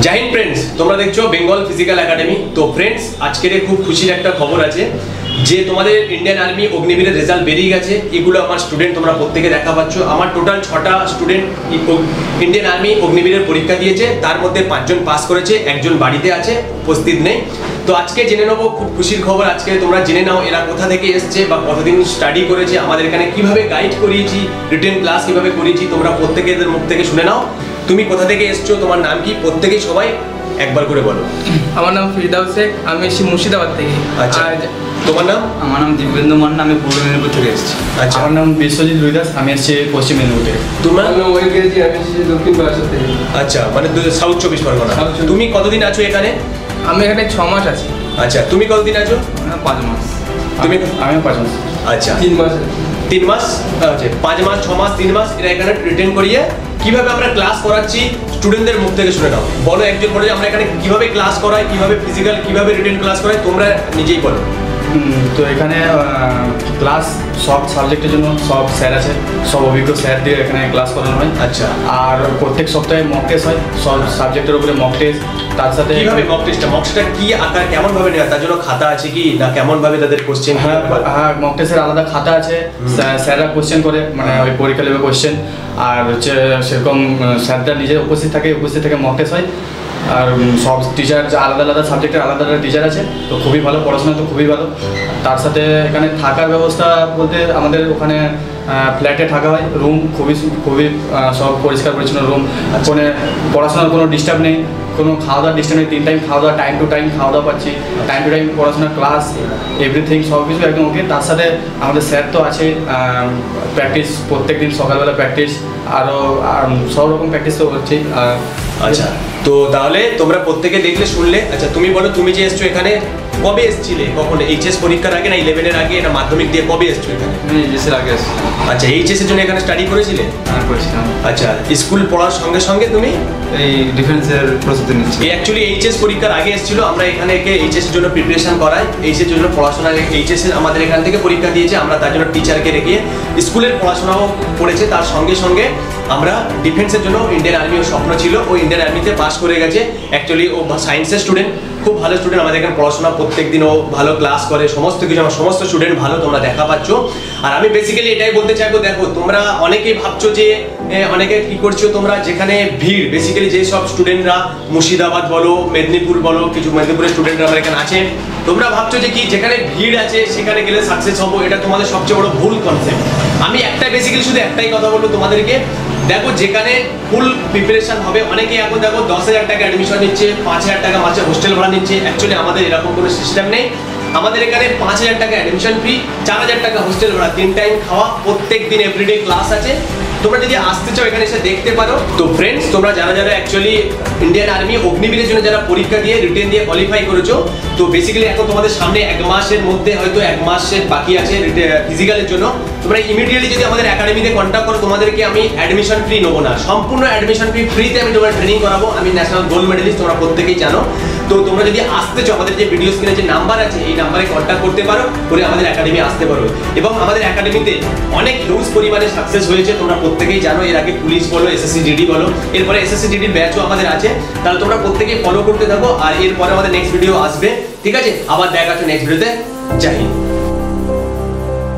जय हिंद फ्रेंड्स, তোমরা দেখছো বেঙ্গল ফিজিক্যাল একাডেমি। তো ফ্রেন্ডস, আজকের খুব খুশির একটা খবর আছে যে তোমাদের ইন্ডিয়ান আর্মি অগ্নিবীরের রেজাল্ট বেরিয়ে গেছে। এগুলো আমার স্টুডেন্ট, তোমরা প্রত্যেকে দেখা পাচ্ছ। আমার টোটাল 6টা স্টুডেন্ট ইন্ডিয়ান আর্মি অগ্নিবীরের পরীক্ষা দিয়েছে, তার মধ্যে 5 জন পাস করেছে, একজন বাড়িতে আছে, উপস্থিত নেই। তো আজকে জেনে নেবো খুব খুশির খবর। আজকে তোমরা জেনে নাও এরা কোথা থেকে এসছে বা কতদিন স্টাডি করেছে, আমাদের এখানে কিভাবে গাইড করিয়েছি, রিটেন ক্লাস কিভাবে করিয়েছি, তোমরা প্রত্যেকে এদের মুখ থেকে শুনে নাও। তুমি কোথা থেকে এসছো, তোমার নাম কি, প্রত্যেকেই সবাই একবার করে বলো। আমার নাম ফিরদাউস শেখ, আমি এসেছি মুর্শিদাবাদ থেকে। আচ্ছা, তোমার নাম? আমার নাম দিব্যেন্দু মান্না, আমি পূর্ব মেদিনীপুর থেকে এসেছি। আচ্ছা, আমার নাম বিশ্বজিৎ রুইদাস, আমি এসেছি পশ্চিম মেদিনীপুর থেকে। তোমার নাম ওয়েল গেজি, আমি এসেছি দক্ষিণ বারাসাত থেকে। আচ্ছা, মানে সাউথ 24 পরগনা। তুমি কতদিন আছো এখানে? আমি এখানে 6 মাস আছি। আচ্ছা, তুমি কতদিন আছো? 5 মাস। তুমি? আমিও 5 মাস। আচ্ছা, 3 মাস। 3 মাস, আচ্ছা 5 মাস, 6 মাস, 3 মাস এরা এখানে রিটেন করিয়ে কিভাবে আমরা ক্লাস করাচ্ছি স্টুডেন্টদের মুখ থেকে শুনে নাও। বলো, একজন বলো যে আমরা এখানে কিভাবে ক্লাস করাই, কিভাবে ফিজিক্যাল, কিভাবে রিটেন ক্লাস করাই, তোমরা নিজেই বলো। তো এখানে ক্লাস সব সাবজেক্টের জন্য সব স্যার আছে, সব অভিজ্ঞ স্যার দিয়ে এখানে ক্লাস করানো হয়। আচ্ছা, আর প্রত্যেক সপ্তাহে মক টেস্ট হয়, সব সাবজেক্টের উপরে মক টেস্ট। তার সাথে কিভাবে মক টেস্টটা কি আকার, কেমন ভাবে নেওয়া, তার জন্য খাতা আছে কি না, কেমন ভাবে তাদের কোশ্চেন? হ্যাঁ, মক টেস্টের আলাদা খাতা আছে, স্যাররা কোশ্চেন করে, মানে ওই পরীক্ষা নেবে কোশ্চেন। আর হচ্ছে সেরকম স্যাররা নিজে উপস্থিত থেকে মক টেস্ট হয়। আর সব টিচার আলাদা আলাদা সাবজেক্টের আলাদা আলাদা টিচার আছে, তো খুবই ভালো, পড়াশোনা তো খুবই ভালো। তার সাথে এখানে থাকার ব্যবস্থা বলতে আমাদের ওখানে ফ্ল্যাটে থাকা হয়, রুম খুবই সব পরিষ্কার পরিচ্ছন্ন রুম। ওখানে পড়াশোনার কোনো ডিস্টার্ব নেই, কোনো খাওয়া দাওয়ার ডিস্টার্ব নেই, 3 টাইম খাওয়া দাওয়া, টাইম টু টাইম খাওয়া দাওয়া পাচ্ছি, টাইম টু টাইম পড়াশোনা, ক্লাস, এভরিথিং সব কিছু একদম ওকে। তার সাথে আমাদের স্যার তো আছে, প্র্যাকটিস প্রত্যেক দিন সকালবেলা প্র্যাকটিস, আরও সব রকম প্র্যাকটিস তো হচ্ছেই। আচ্ছা, তো তাহলে তোমরা প্রত্যেকে দেখলে শুনলে। আচ্ছা, তুমি বলো, তুমি যে এসছো এখানে কবে এসছিলে, কখন? এইচএস পরীক্ষার আগে না 11-এর আগে, না মাধ্যমিক দিয়ে কবে এসছো এখানে? আমি এইচএসের আগে এসেছি। আচ্ছা, এইচএস এর জন্য এখানে স্টাডি করেছিলে? হ্যাঁ, করেছিলাম। আচ্ছা, স্কুল পড়ার সঙ্গে সঙ্গে তুমি এই ডিফেন্সের প্রস্তুতি নিচ্ছি। অ্যাকচুয়ালি এইচএস পরীক্ষার আগে এসেছিল, আমরা এখানে একে এইচএস এর জন্য প্রিপারেশন করাই, এইচএস এর জন্য পড়াশোনা। এইচএস এর আমাদের এখান থেকে পরীক্ষা দিয়েছে, আমরা তার জন্য টিচারকে রেখে স্কুলের পড়াশোনাও করেছে। তার সঙ্গে সঙ্গে আমরা ডিফেন্সের জন্য ইন্ডিয়ান আর্মিও স্বপ্ন ছিল, ও ইন্ডিয়ান আর্মিতে পাস করে গেছে। অ্যাকচুয়ালি ও সায়েন্সের স্টুডেন্ট, খুব ভালো স্টুডেন্ট। আমাদের এখানে পড়াশোনা প্রত্যেক দিন ও ভালো ক্লাস করে, সমস্ত কিছু, আমার সমস্ত স্টুডেন্ট ভালো, তোমরা দেখা পাচ্ছ। আর আমি বেসিক্যালি এটাই বলতে চাইবো, দেখো তোমরা অনেকেই ভাবছো যে অনেকে কি করছো তোমরা, যেখানে ভিড়, বেসিক্যালি যে সব স্টুডেন্টরা মুর্শিদাবাদ বলো, মেদিনীপুর বলো, কিছু মেদিনীপুরের স্টুডেন্টরা আমার এখানে আছে, তোমরা ভাবছো যে কি যেখানে ভিড় আছে সেখানে গেলে সাকসেস হবো। এটা তোমাদের সবচেয়ে বড় ভুল কনসেপ্ট। আমি বেসিক্যালি শুধু একটাই কথা বলবো তোমাদেরকে, দেখো যেখানে ফুল প্রিপারেশন হবে, অনেকেই এখন দেখো 10,000 টাকা অ্যাডমিশন নিচ্ছে, 5,000 টাকা মাসে হোস্টেল ভাড়া নিচ্ছে। অ্যাকচুয়ালি আমাদের এরকম কোনো সিস্টেম নেই। আমাদের এখানে 5,000 টাকা অ্যাডমিশন ফি, 4,000 টাকা হোস্টেল ভাড়া, 3 টাইম খাওয়া, প্রত্যেক দিন এভরিডে ক্লাস আছে। তোমরা যদি আসতে চাও এখানে এসে দেখতে পারো। তো ফ্রেন্ডস, তোমরা যারা যারা অ্যাকচুয়ালি ইন্ডিয়ান আর্মি অগ্নিবীরের জন্য যারা পরীক্ষা দিয়ে রিটেন দিয়ে কোয়ালিফাই করেছো, তো বেসিক্যালি এখন তোমাদের সামনে 1 মাসের মধ্যে, হয়তো 1 মাসের বাকি আছে ফিজিক্যালের জন্য। তোমরা ইমিডিয়েটলি যদি আমাদের একাডেমিতে কন্ট্যাক্ট করো, তোমাদেরকে আমি অ্যাডমিশন ফি নেবো না, সম্পূর্ণ অ্যাডমিশন ফি ফ্রিতে আমি তোমার ট্রেনিং করাবো। আমি ন্যাশনাল গোল্ড মেডেলিস্ট, তোমরা প্রত্যেকেই জানো। তো তোমরা যদি আসতে চাও, আমাদের যে ভিডিও স্ক্রিনে যে নাম্বার আছে, এই নাম্বারে কন্ট্যাক্ট করতে পারো, করে আমাদের একাডেমি আসতে পারো। এবং আমাদের একাডেমিতে অনেক হিউজ পরিমাণে সাকসেস হয়েছে, তোমরা প্রত্যেকেই জানো। এর আগে পুলিশ বলো, এসএসসি জিডি বলো, এরপরে এসএসসি জিডির ব্যাচও আমাদের আছে। তাহলে তোমরা প্রত্যেকেই ফলো করতে থাকো। আর এরপরে আমাদের নেক্সট ভিডিও আসবে, ঠিক আছে? আবার দেখা হচ্ছে নেক্সট ভিডিওতে। জয় হিন্দ।